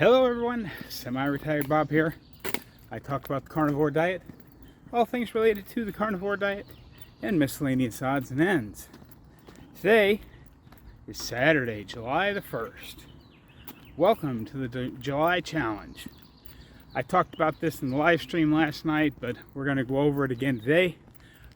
Hello everyone, Semi-Retired Bob here. I talk about the carnivore diet, all things related to the carnivore diet, and miscellaneous odds and ends. Today is Saturday, July the 1st. Welcome to the July Challenge. I talked about this in the live stream last night, but we're going to go over it again today.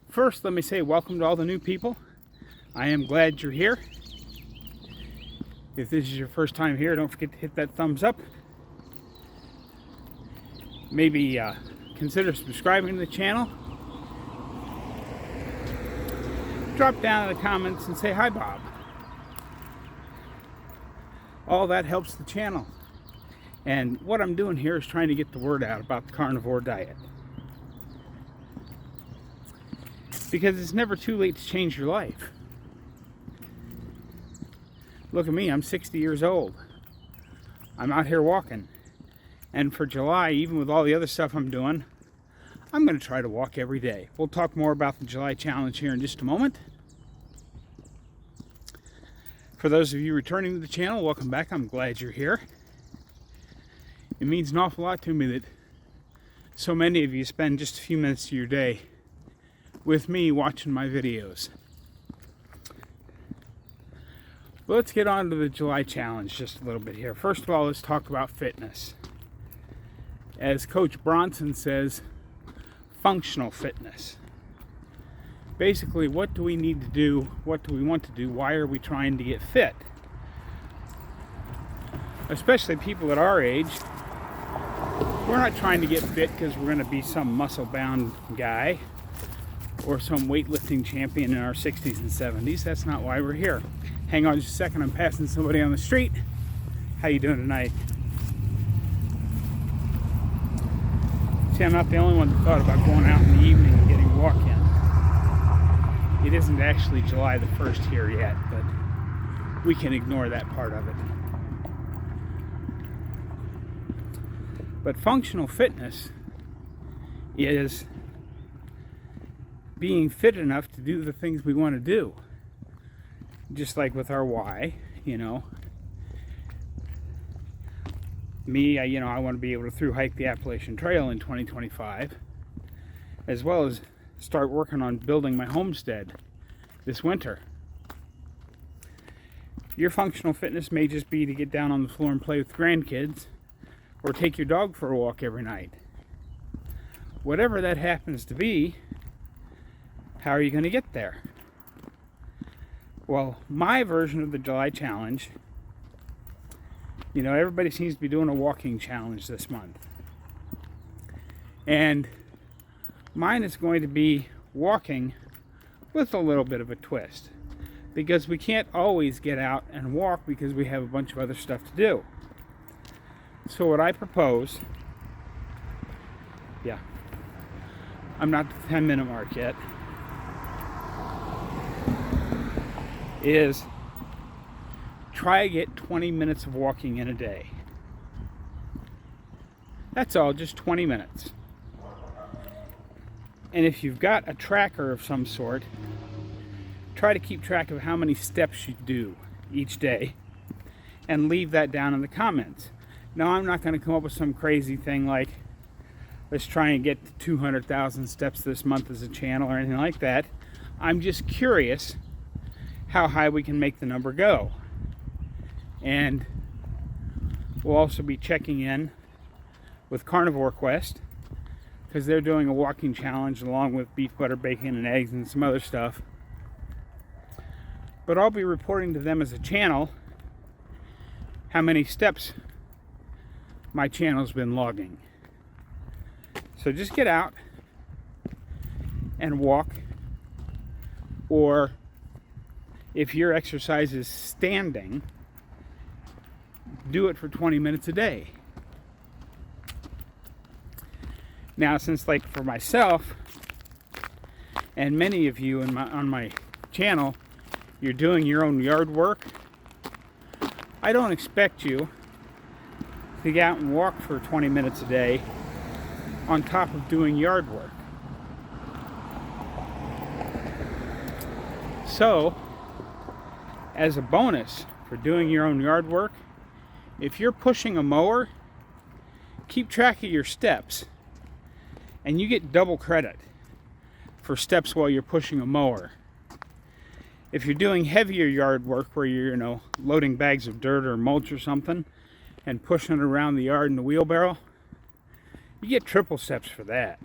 First, let me say welcome to all the new people. I am glad you're here. If this is your first time here, don't forget to hit that thumbs up. Maybe consider subscribing to the channel. Drop down in the comments and say hi, Bob. All that helps the channel. And what I'm doing here is trying to get the word out about the carnivore diet. Because it's never too late to change your life. Look at me, I'm 60 years old. I'm out here walking. And for July, even with all the other stuff I'm doing, I'm going to try to walk every day. We'll talk more about the July Challenge here in just a moment. For those of you returning to the channel, welcome back. I'm glad you're here. It means an awful lot to me that so many of you spend just a few minutes of your day with me watching my videos. Well, let's get on to the July Challenge just a little bit here. First of all, let's talk about fitness. As Coach Bronson says, functional fitness. Basically, what do we need to do? What do we want to do? Why are we trying to get fit? Especially people at our age. We're not trying to get fit because we're going to be some muscle-bound guy or some weightlifting champion in our 60s and 70s. That's not why we're here. Hang on just a second, I'm passing somebody on the street. How you doing tonight? See, I'm not the only one that thought about going out in the evening and getting a walk in. It isn't actually July the 1st here yet, but we can ignore that part of it. But functional fitness is being fit enough to do the things we want to do. Just like with our why, you know. Me, I want to be able to through hike the Appalachian Trail in 2025, as well as start working on building my homestead this winter. Your functional fitness may just be to get down on the floor and play with grandkids, or take your dog for a walk every night. Whatever that happens to be, how are you going to get there? Well, my version of the July Challenge, everybody seems to be doing a walking challenge this month. And mine is going to be walking with a little bit of a twist. Because we can't always get out and walk because we have a bunch of other stuff to do. So what I propose, I'm not at the 10-minute mark yet, is try to get 20 minutes of walking in a day. That's all, just 20 minutes. And if you've got a tracker of some sort, try to keep track of how many steps you do each day and leave that down in the comments. Now, I'm not going to come up with some crazy thing like, let's try and get to 200,000 steps this month as a channel or anything like that. I'm just curious how high we can make the number go. And we'll also be checking in with Carnivore Quest because they're doing a walking challenge along with beef, butter, bacon, and eggs and some other stuff. But I'll be reporting to them as a channel how many steps my channel's been logging. So just get out and walk, or if your exercise is standing, do it for 20 minutes a day. Now, since like for myself, and many of you on my channel, you're doing your own yard work, I don't expect you to get out and walk for 20 minutes a day on top of doing yard work. So, as a bonus for doing your own yard work, if you're pushing a mower, keep track of your steps, and you get double credit for steps while you're pushing a mower. If you're doing heavier yard work where you're, loading bags of dirt or mulch or something and pushing it around the yard in the wheelbarrow, you get triple steps for that.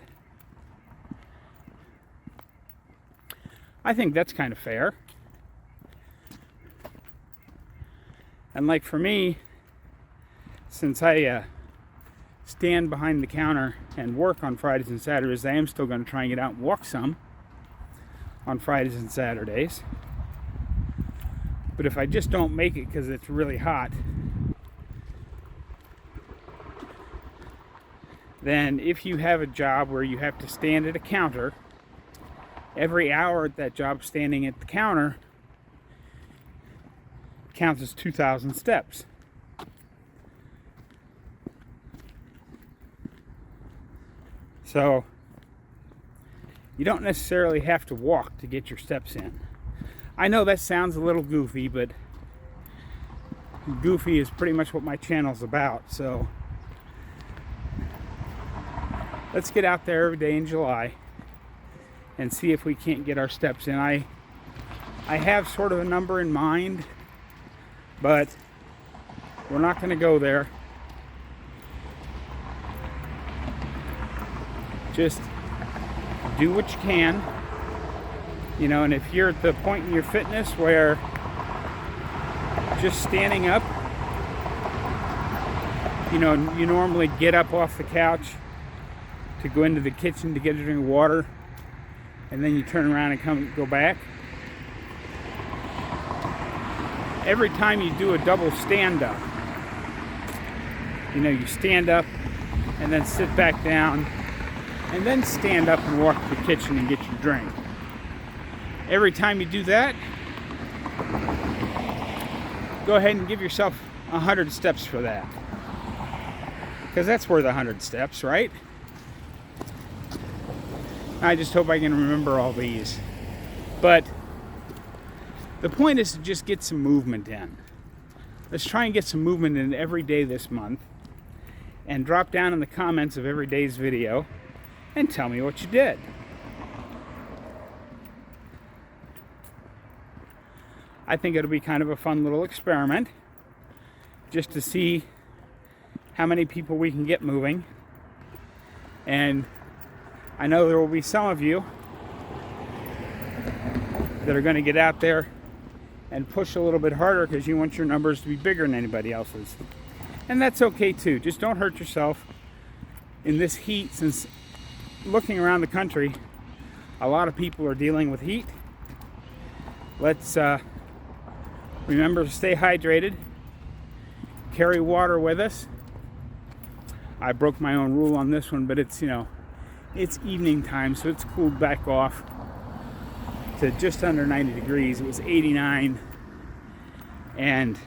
I think that's kind of fair. And like for me, since I stand behind the counter and work on Fridays and Saturdays, I am still going to try and get out and walk some on Fridays and Saturdays. But if I just don't make it because it's really hot, then if you have a job where you have to stand at a counter, every hour at that job standing at the counter counts as 2,000 steps. So you don't necessarily have to walk to get your steps in. I know that sounds a little goofy, but goofy is pretty much what my channel's about. So let's get out there every day in July and see if we can't get our steps in. I have sort of a number in mind, but we're not going to go there. Just do what you can, and if you're at the point in your fitness where just standing up, you normally get up off the couch to go into the kitchen to get a drink of water, and then you turn around and go back. Every time you do a double stand-up, you stand up and then sit back down and then stand up and walk to the kitchen and get your drink. Every time you do that, go ahead and give yourself 100 steps for that. Because that's worth 100 steps, right? I just hope I can remember all these. But the point is to just get some movement in. Let's try and get some movement in every day this month. And drop down in the comments of every day's video and tell me what you did. I think it'll be kind of a fun little experiment just to see how many people we can get moving. And I know there will be some of you that are going to get out there and push a little bit harder because you want your numbers to be bigger than anybody else's. And that's okay too. Just don't hurt yourself in this heat, since looking around the country, a lot of people are dealing with heat. Let's remember to stay hydrated, carry water with us. I broke my own rule on this one, but it's it's evening time, so it's cooled back off to just under 90 degrees. It was 89 and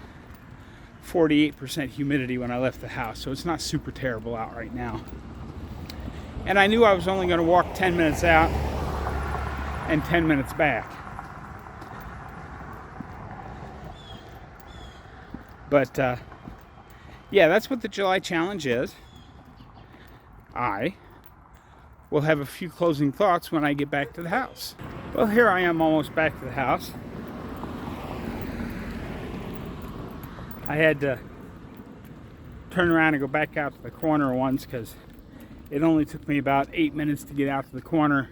48% humidity when I left the house, so it's not super terrible out right now. And I knew I was only going to walk 10 minutes out and 10 minutes back. But yeah, that's what the July challenge is. I will have a few closing thoughts when I get back to the house. Well, here I am almost back to the house. I had to turn around and go back out to the corner once because it only took me about 8 minutes to get out to the corner.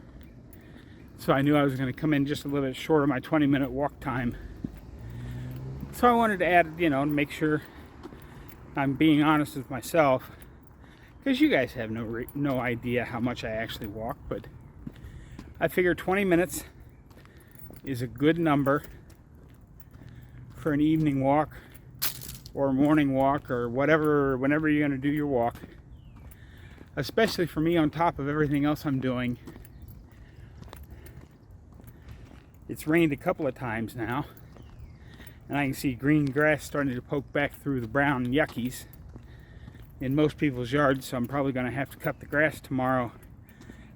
So I knew I was going to come in just a little bit short of my 20-minute walk time. So I wanted to add, to make sure I'm being honest with myself, because you guys have no idea how much I actually walk, but I figure 20 minutes is a good number for an evening walk or morning walk or whatever, whenever you're going to do your walk. Especially for me, on top of everything else I'm doing. It's rained a couple of times now, and I can see green grass starting to poke back through the brown yuckies in most people's yards, so I'm probably going to have to cut the grass tomorrow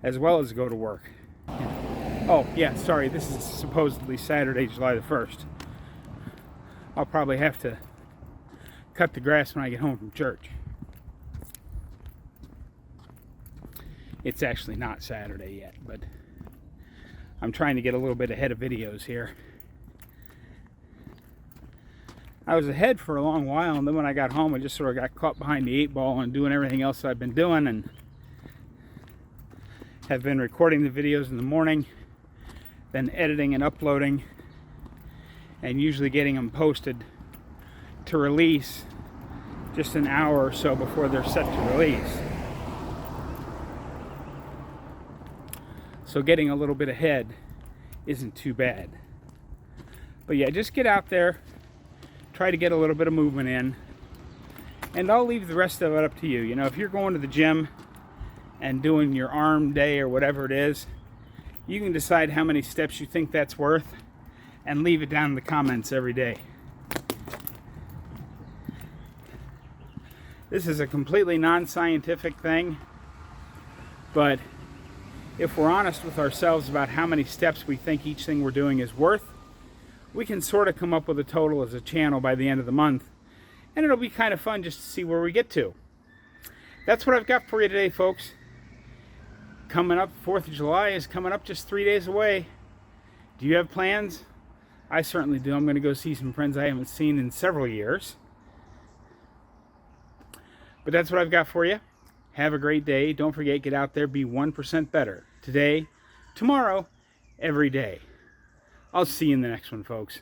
as well as go to work. Oh yeah, sorry, this is supposedly Saturday, July the 1st. I'll probably have to cut the grass when I get home from church. It's actually not Saturday yet, but I'm trying to get a little bit ahead of videos here. I was ahead for a long while, and then when I got home, I just sort of got caught behind the 8-ball and doing everything else I've been doing, and have been recording the videos in the morning, then editing and uploading, and usually getting them posted to release just an hour or so before they're set to release. So getting a little bit ahead isn't too bad. But yeah, just get out there, try to get a little bit of movement in, and I'll leave the rest of it up to you. You know, if you're going to the gym and doing your arm day or whatever it is, you can decide how many steps you think that's worth and leave it down in the comments every day. This is a completely non-scientific thing, but if we're honest with ourselves about how many steps we think each thing we're doing is worth, we can sort of come up with a total as a channel by the end of the month, and it'll be kind of fun just to see where we get to. That's what I've got for you today, folks. Coming up, 4th of July is coming up just 3 days away. Do you have plans? I certainly do. I'm going to go see some friends I haven't seen in several years. But that's what I've got for you. Have a great day. Don't forget, get out there, be 1% better. Today, tomorrow, every day. I'll see you in the next one, folks.